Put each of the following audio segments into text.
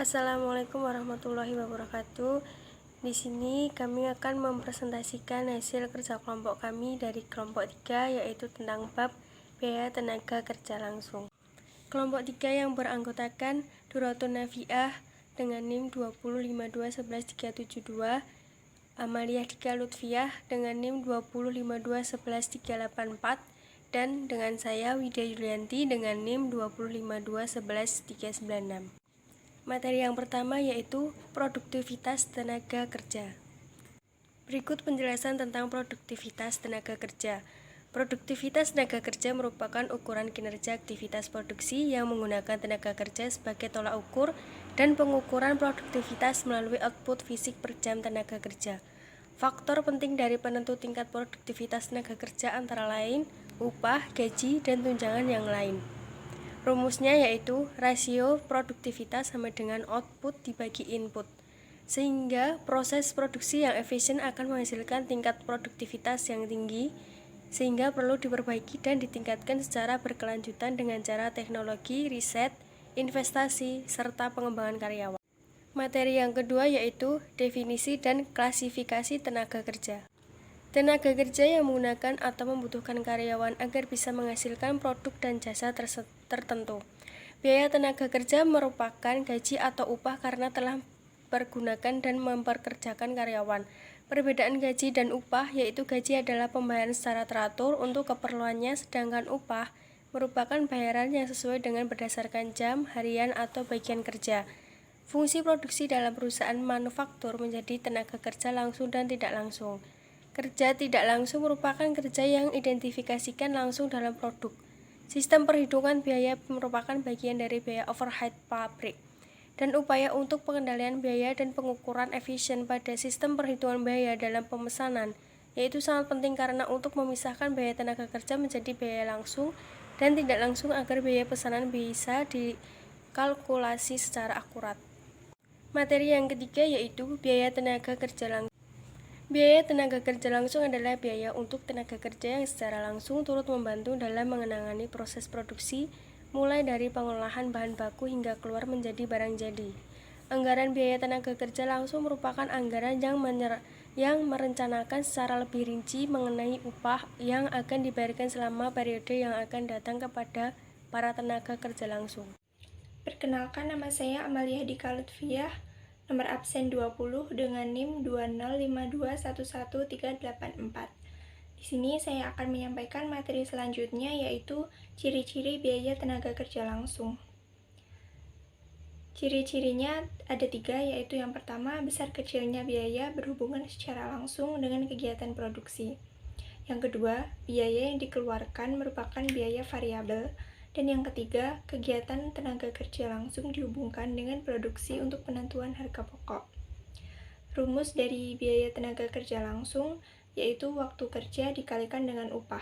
Assalamualaikum warahmatullahi wabarakatuh. Di sini kami akan mempresentasikan hasil kerja kelompok kami dari kelompok 3, yaitu tentang bab biaya tenaga kerja langsung. Kelompok 3 yang beranggotakan Duratun Nafiah dengan NIM 205211372, Amaliyah Dika Lutfiah dengan NIM 205211384, dan dengan saya Widya Yulianti dengan NIM 205211396. Materi yang pertama yaitu produktivitas tenaga kerja. Berikut penjelasan tentang produktivitas tenaga kerja. Produktivitas tenaga kerja merupakan ukuran kinerja aktivitas produksi yang menggunakan tenaga kerja sebagai tolak ukur dan pengukuran produktivitas melalui output fisik per jam tenaga kerja. Faktor penting dari penentu tingkat produktivitas tenaga kerja antara lain upah, gaji, dan tunjangan yang lain. Rumusnya yaitu rasio produktivitas sama dengan output dibagi input, sehingga proses produksi yang efisien akan menghasilkan tingkat produktivitas yang tinggi, sehingga perlu diperbaiki dan ditingkatkan secara berkelanjutan dengan cara teknologi, riset, investasi, serta pengembangan karyawan. Materi yang kedua yaitu definisi dan klasifikasi tenaga kerja. Tenaga kerja yang menggunakan atau membutuhkan karyawan agar bisa menghasilkan produk dan jasa tertentu. Biaya tenaga kerja merupakan gaji atau upah karena telah pergunakan dan memperkerjakan karyawan. Perbedaan gaji dan upah yaitu gaji adalah pembayaran secara teratur untuk keperluannya, sedangkan upah merupakan bayaran yang sesuai dengan berdasarkan jam, harian, atau bagian kerja. Fungsi produksi dalam perusahaan manufaktur menjadi tenaga kerja langsung dan tidak langsung. Kerja tidak langsung merupakan kerja yang identifikasikan langsung dalam produk. Sistem perhitungan biaya merupakan bagian dari biaya overhead pabrik. Dan upaya untuk pengendalian biaya dan pengukuran efisien pada sistem perhitungan biaya dalam pemesanan, yaitu sangat penting karena untuk memisahkan biaya tenaga kerja menjadi biaya langsung dan tidak langsung agar biaya pesanan bisa dikalkulasi secara akurat. Materi yang ketiga yaitu biaya tenaga kerja langsung. Biaya tenaga kerja langsung adalah biaya untuk tenaga kerja yang secara langsung turut membantu dalam menangani proses produksi, mulai dari pengolahan bahan baku hingga keluar menjadi barang jadi. Anggaran biaya tenaga kerja langsung merupakan anggaran yang merencanakan secara lebih rinci mengenai upah yang akan dibayarkan selama periode yang akan datang kepada para tenaga kerja langsung. Perkenalkan, nama saya Amaliyah Dika Lutfiah, nomor absen 20 dengan NIM 205211384. Di sini saya akan menyampaikan materi selanjutnya yaitu ciri-ciri biaya tenaga kerja langsung. Ciri-cirinya ada 3, yaitu yang pertama, besar kecilnya biaya berhubungan secara langsung dengan kegiatan produksi. Yang kedua, biaya yang dikeluarkan merupakan biaya variabel. Dan yang ketiga, kegiatan tenaga kerja langsung dihubungkan dengan produksi untuk penentuan harga pokok. Rumus dari biaya tenaga kerja langsung yaitu waktu kerja dikalikan dengan upah.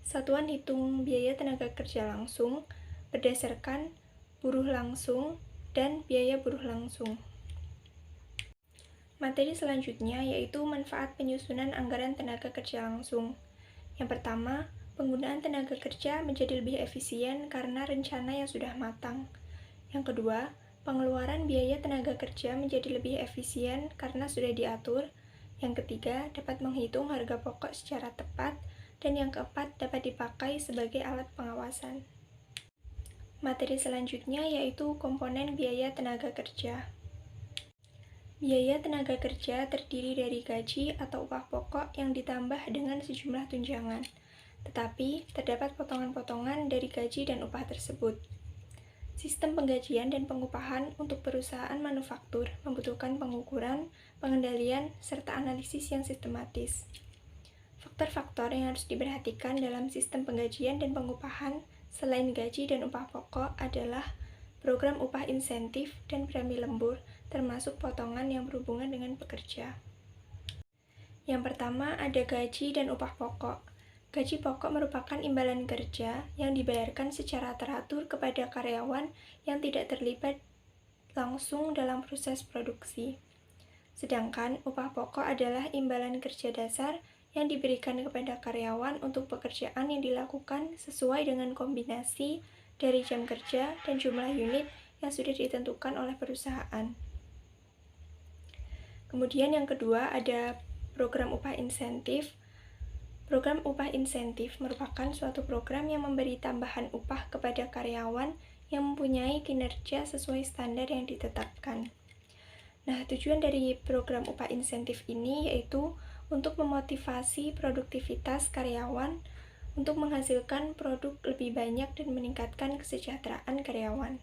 Satuan hitung biaya tenaga kerja langsung berdasarkan buruh langsung dan biaya buruh langsung. Materi selanjutnya yaitu manfaat penyusunan anggaran tenaga kerja langsung. Yang pertama, penggunaan tenaga kerja menjadi lebih efisien karena rencana yang sudah matang. Yang kedua, pengeluaran biaya tenaga kerja menjadi lebih efisien karena sudah diatur. Yang ketiga, dapat menghitung harga pokok secara tepat. Dan yang keempat, dapat dipakai sebagai alat pengawasan. Materi selanjutnya yaitu komponen biaya tenaga kerja. Biaya tenaga kerja terdiri dari gaji atau upah pokok yang ditambah dengan sejumlah tunjangan. Tetapi, terdapat potongan-potongan dari gaji dan upah tersebut. Sistem penggajian dan pengupahan untuk perusahaan manufaktur membutuhkan pengukuran, pengendalian, serta analisis yang sistematis. Faktor-faktor yang harus diperhatikan dalam sistem penggajian dan pengupahan selain gaji dan upah pokok adalah program upah insentif dan premi lembur, termasuk potongan yang berhubungan dengan pekerja. Yang pertama ada gaji dan upah pokok. Gaji pokok merupakan imbalan kerja yang dibayarkan secara teratur kepada karyawan yang tidak terlibat langsung dalam proses produksi. Sedangkan upah pokok adalah imbalan kerja dasar yang diberikan kepada karyawan untuk pekerjaan yang dilakukan sesuai dengan kombinasi dari jam kerja dan jumlah unit yang sudah ditentukan oleh perusahaan. Kemudian yang kedua ada program upah insentif. Program upah insentif merupakan suatu program yang memberi tambahan upah kepada karyawan yang mempunyai kinerja sesuai standar yang ditetapkan. Nah, tujuan dari program upah insentif ini yaitu untuk memotivasi produktivitas karyawan untuk menghasilkan produk lebih banyak dan meningkatkan kesejahteraan karyawan.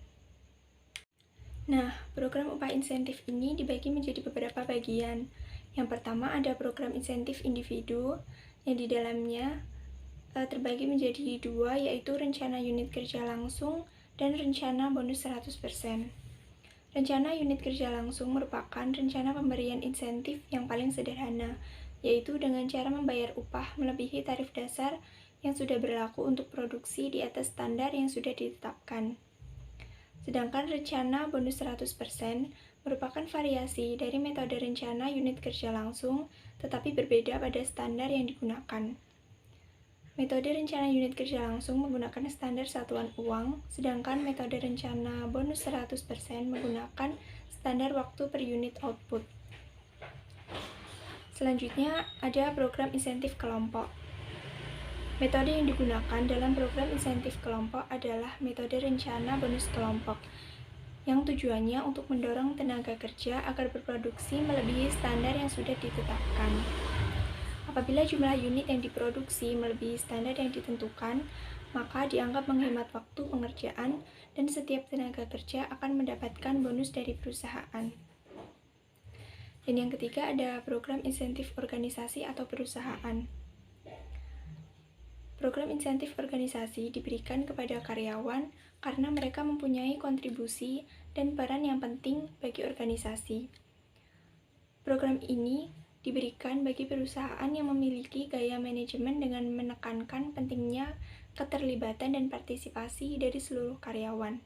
Nah, program upah insentif ini dibagi menjadi beberapa bagian. Yang pertama ada program insentif individu yang di dalamnya terbagi menjadi dua, yaitu rencana unit kerja langsung dan rencana bonus 100%. Rencana unit kerja langsung merupakan rencana pemberian insentif yang paling sederhana, yaitu dengan cara membayar upah melebihi tarif dasar yang sudah berlaku untuk produksi di atas standar yang sudah ditetapkan. Sedangkan rencana bonus 100% merupakan variasi dari metode rencana unit kerja langsung, tetapi berbeda pada standar yang digunakan. Metode rencana unit kerja langsung menggunakan standar satuan uang, sedangkan metode rencana bonus 100% menggunakan standar waktu per unit output. Selanjutnya ada program insentif kelompok. Metode yang digunakan dalam program insentif kelompok adalah metode rencana bonus kelompok, yang tujuannya untuk mendorong tenaga kerja agar berproduksi melebihi standar yang sudah ditetapkan. Apabila jumlah unit yang diproduksi melebihi standar yang ditentukan, maka dianggap menghemat waktu pengerjaan dan setiap tenaga kerja akan mendapatkan bonus dari perusahaan. Dan yang ketiga ada program insentif organisasi atau perusahaan. Program insentif organisasi diberikan kepada karyawan karena mereka mempunyai kontribusi dan peran yang penting bagi organisasi. Program ini diberikan bagi perusahaan yang memiliki gaya manajemen dengan menekankan pentingnya keterlibatan dan partisipasi dari seluruh karyawan.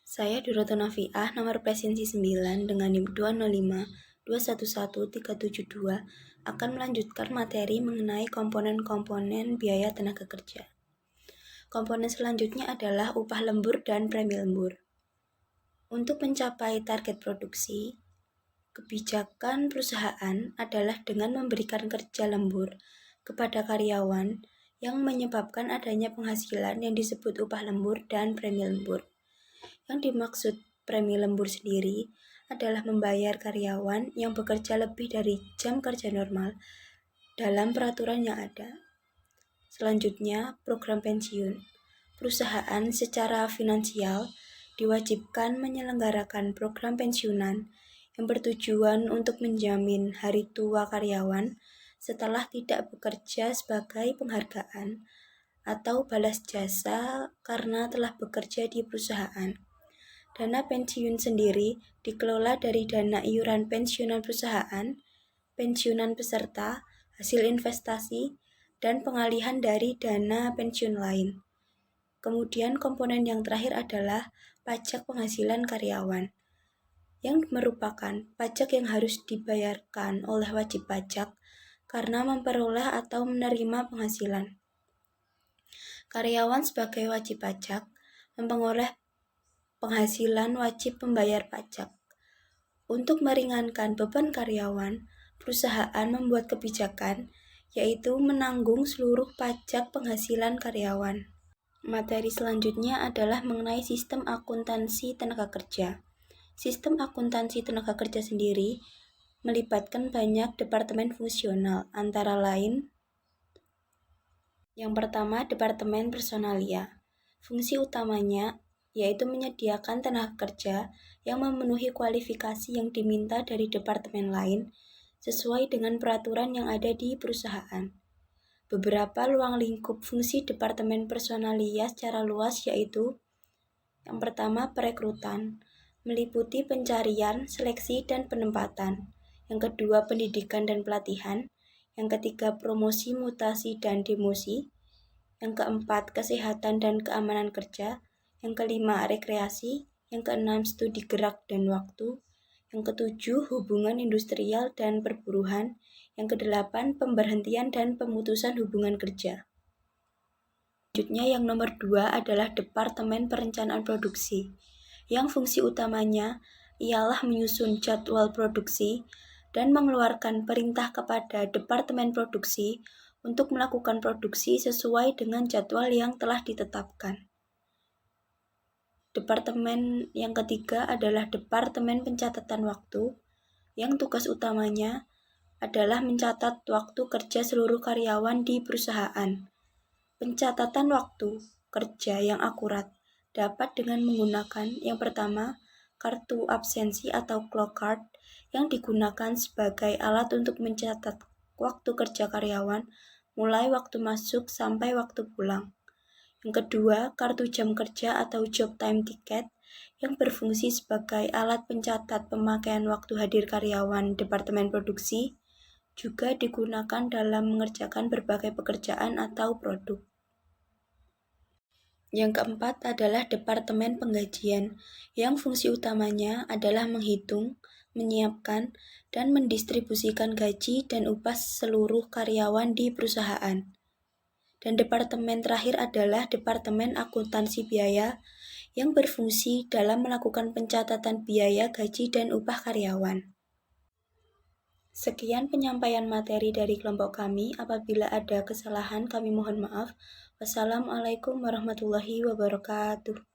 Saya Duroto Nafiah, nomor presensi 9 dengan NIM 205211372 akan melanjutkan materi mengenai komponen-komponen biaya tenaga kerja. Komponen selanjutnya adalah upah lembur dan premi lembur. Untuk mencapai target produksi, kebijakan perusahaan adalah dengan memberikan kerja lembur kepada karyawan yang menyebabkan adanya penghasilan yang disebut upah lembur dan premi lembur. Yang dimaksud premi lembur sendiri adalah membayar karyawan yang bekerja lebih dari jam kerja normal dalam peraturan yang ada. Selanjutnya, program pensiun. Perusahaan secara finansial diwajibkan menyelenggarakan program pensiunan yang bertujuan untuk menjamin hari tua karyawan setelah tidak bekerja sebagai penghargaan atau balas jasa karena telah bekerja di perusahaan. Dana pensiun sendiri dikelola dari dana iuran pensiunan perusahaan, pensiunan peserta, hasil investasi, dan pengalihan dari dana pensiun lain. Kemudian komponen yang terakhir adalah pajak penghasilan karyawan, yang merupakan pajak yang harus dibayarkan oleh wajib pajak karena memperoleh atau menerima penghasilan. Karyawan sebagai wajib pajak memperoleh penghasilan wajib membayar pajak. Untuk meringankan beban karyawan, perusahaan membuat kebijakan yaitu menanggung seluruh pajak penghasilan karyawan. Materi selanjutnya adalah mengenai sistem akuntansi tenaga kerja. Sistem akuntansi tenaga kerja sendiri melibatkan banyak departemen fungsional, antara lain yang pertama, departemen personalia. Fungsi utamanya yaitu menyediakan tenaga kerja yang memenuhi kualifikasi yang diminta dari departemen lain sesuai dengan peraturan yang ada di perusahaan. Beberapa ruang lingkup fungsi departemen personalia secara luas yaitu yang pertama, perekrutan, meliputi pencarian, seleksi, dan penempatan. Yang kedua, pendidikan dan pelatihan. Yang ketiga, promosi, mutasi, dan demosi. Yang keempat, kesehatan dan keamanan kerja. Yang kelima, rekreasi. Yang keenam, studi gerak dan waktu. Yang ketujuh, hubungan industrial dan perburuhan. Yang kedelapan, pemberhentian dan pemutusan hubungan kerja. Selanjutnya yang nomor 2 adalah Departemen Perencanaan Produksi, yang fungsi utamanya ialah menyusun jadwal produksi dan mengeluarkan perintah kepada Departemen Produksi untuk melakukan produksi sesuai dengan jadwal yang telah ditetapkan. Departemen yang ketiga adalah Departemen Pencatatan Waktu, yang tugas utamanya adalah mencatat waktu kerja seluruh karyawan di perusahaan. Pencatatan waktu kerja yang akurat dapat dengan menggunakan yang pertama, kartu absensi atau clock card yang digunakan sebagai alat untuk mencatat waktu kerja karyawan mulai waktu masuk sampai waktu pulang. Yang kedua, kartu jam kerja atau job time ticket yang berfungsi sebagai alat pencatat pemakaian waktu hadir karyawan Departemen Produksi, juga digunakan dalam mengerjakan berbagai pekerjaan atau produk. Yang keempat adalah Departemen Penggajian, yang fungsi utamanya adalah menghitung, menyiapkan, dan mendistribusikan gaji dan upah seluruh karyawan di perusahaan. Dan departemen terakhir adalah Departemen Akuntansi Biaya, yang berfungsi dalam melakukan pencatatan biaya gaji dan upah karyawan. Sekian penyampaian materi dari kelompok kami. Apabila ada kesalahan, kami mohon maaf. Wassalamualaikum warahmatullahi wabarakatuh.